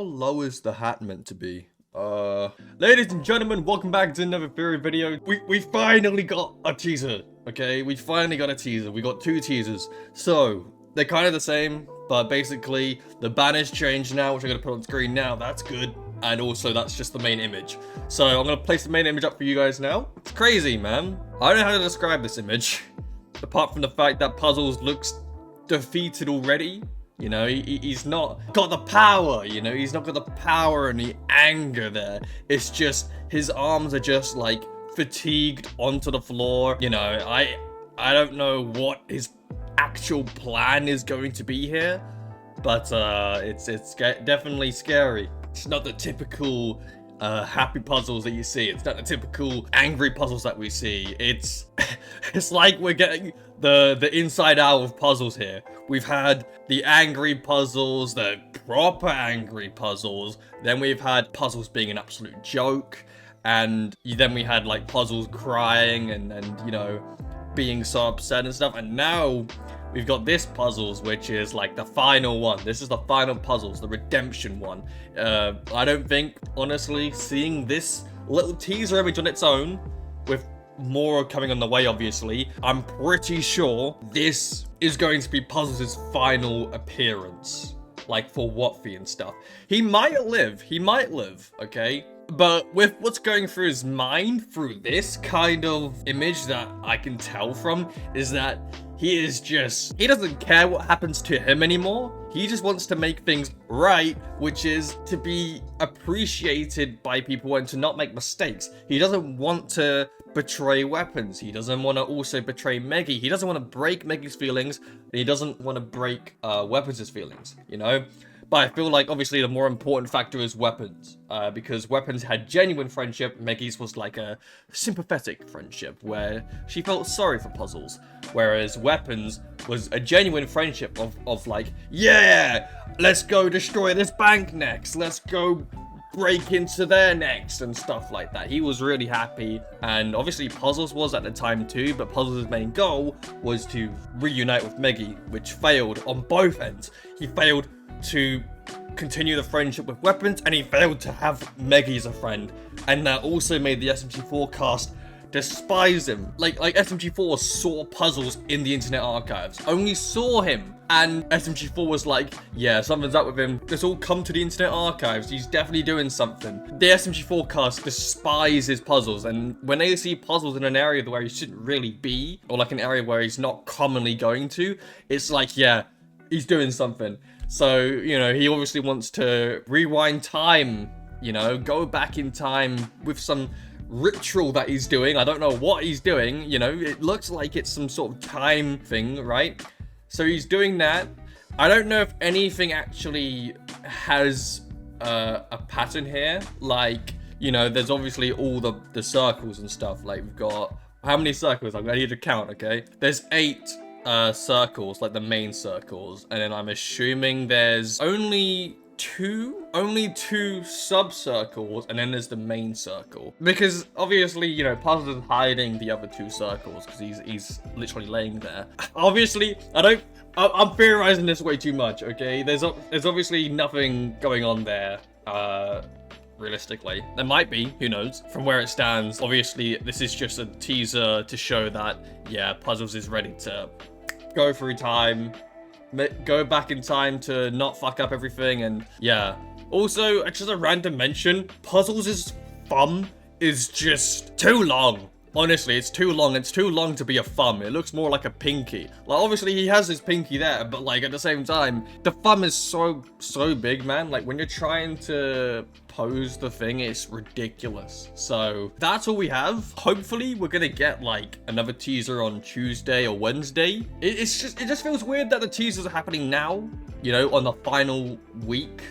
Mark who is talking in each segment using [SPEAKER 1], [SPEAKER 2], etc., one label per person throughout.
[SPEAKER 1] low is the hat meant to be? Ladies and gentlemen, welcome back to another theory video. We finally got a teaser, okay? We finally got a teaser. We got two teasers. So, they're kind of the same, but basically, the banner's changed now, which I'm gonna put on screen now. That's good. And also, that's just the main image. So, I'm gonna place the main image up for you guys now. It's crazy, man. I don't know how to describe this image, apart from the fact that Puzzles looks defeated already. You know, he's not got the power, you know, he's not got the power and the anger there. It's just, his arms are just like fatigued onto the floor. You know, I don't know what his actual plan is going to be here, but it's definitely scary. It's not the typical happy puzzles that you see. It's not the typical angry puzzles that we see. It's like we're getting the inside out of puzzles here. We've had the angry puzzles, the proper angry puzzles, then we've had puzzles being an absolute joke, and then we had like puzzles crying and you know, being so upset and stuff, and now we've got this puzzles, which is like the final one. This is the final puzzles, the redemption one. I don't think, honestly, seeing this little teaser image on its own, with more coming on the way, obviously, I'm pretty sure this is going to be Puzzles' final appearance, like for Wotfi and stuff. He might live, okay? But with what's going through his mind through this kind of image that I can tell from is that he doesn't care what happens to him anymore. He just wants to make things right, which is to be appreciated by people and to not make mistakes. He doesn't want to betray Weapons. He doesn't want to also betray Meggy. He doesn't want to break Meggy's feelings. And he doesn't want to break Weapons' feelings, you know? But I feel like, obviously, the more important factor is Weapons. Because Weapons had genuine friendship. Meggy's was like a sympathetic friendship, where she felt sorry for Puzzles. Whereas Weapons was a genuine friendship of like, yeah, let's go destroy this bank next. Let's go break into there next and stuff like that. He was really happy, and obviously Puzzles was at the time too, but Puzzles' main goal was to reunite with Meggy, which failed on both ends. He failed to continue the friendship with Weapons, and he failed to have Meggy as a friend, and that also made the SMG4 cast despise him. Like SMG4 saw Puzzles in the Internet Archives, only saw him, and SMG4 was like, yeah, something's up with him. Let's all come to the Internet Archives. He's definitely doing something. The SMG4 cast despises Puzzles, and when they see Puzzles in an area where he shouldn't really be, or like an area where he's not commonly going to, it's like, yeah, he's doing something. So, you know, he obviously wants to rewind time, you know, go back in time with some ritual that he's doing. I don't know what he's doing, you know, it looks like it's some sort of time thing, right? So he's doing that. I don't know if anything actually has a pattern here. Like, you know, there's obviously all the circles and stuff. Like, we've got, how many circles? I'm gonna need to count, okay? There's 8 circles, like the main circles, and then I'm assuming there's only two sub-circles, and then there's the main circle, because obviously, you know, Puzzles is hiding the other 2 circles because he's literally laying there. Obviously, I'm theorizing this way too much, okay? There's obviously nothing going on there, realistically. There might be, who knows? From where it stands, obviously, this is just a teaser to show that, yeah, Puzzles is ready to go through time, go back in time to not fuck up everything, and yeah. Also, just a random mention, Puzzles' thumb is just too long. Honestly, it's too long. It's too long to be a thumb. It looks more like a pinky. Like, obviously, he has his pinky there, but, like, at the same time, the thumb is so big, man. Like, when you're trying to pose the thing, it's ridiculous. So, that's all we have. Hopefully, we're gonna get, like, another teaser on Tuesday or Wednesday. It just feels weird that the teasers are happening now, you know, on the final week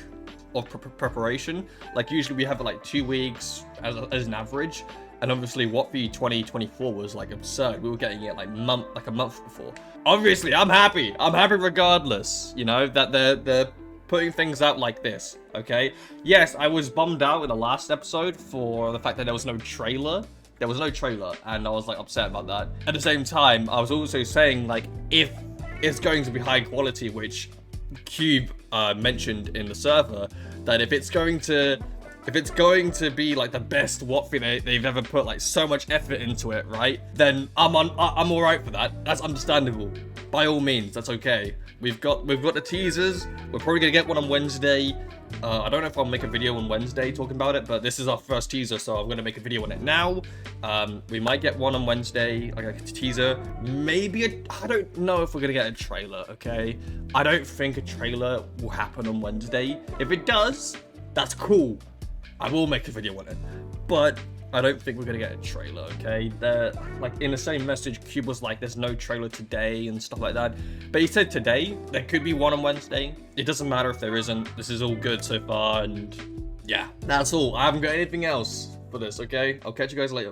[SPEAKER 1] of preparation. Like, usually we have, like, 2 weeks as an average. And obviously, Wotfi 2024 was like absurd. We were getting it like a month before. Obviously, I'm happy. I'm happy regardless. You know that they're putting things out like this. Okay. Yes, I was bummed out in the last episode for the fact that there was no trailer. There was no trailer, and I was like upset about that. At the same time, I was also saying like if it's going to be high quality, which Cube mentioned in the server, that if it's going to be like the best Wotfi they've ever put like so much effort into it, right? Then I'm all right for that. That's understandable. By all means, that's okay. We've got the teasers. We're probably gonna get one on Wednesday. I don't know if I'll make a video on Wednesday talking about it, but this is our first teaser, so I'm gonna make a video on it now. We might get one on Wednesday, like a teaser. Maybe I don't know if we're gonna get a trailer. Okay, I don't think a trailer will happen on Wednesday. If it does, that's cool. I will make a video on it, but I don't think we're gonna get a trailer, okay? They're like in the same message, Cube was like, there's no trailer today and stuff like that. But he said today, there could be one on Wednesday. It doesn't matter if there isn't. This is all good so far, and yeah, that's all. I haven't got anything else for this, okay? I'll catch you guys later.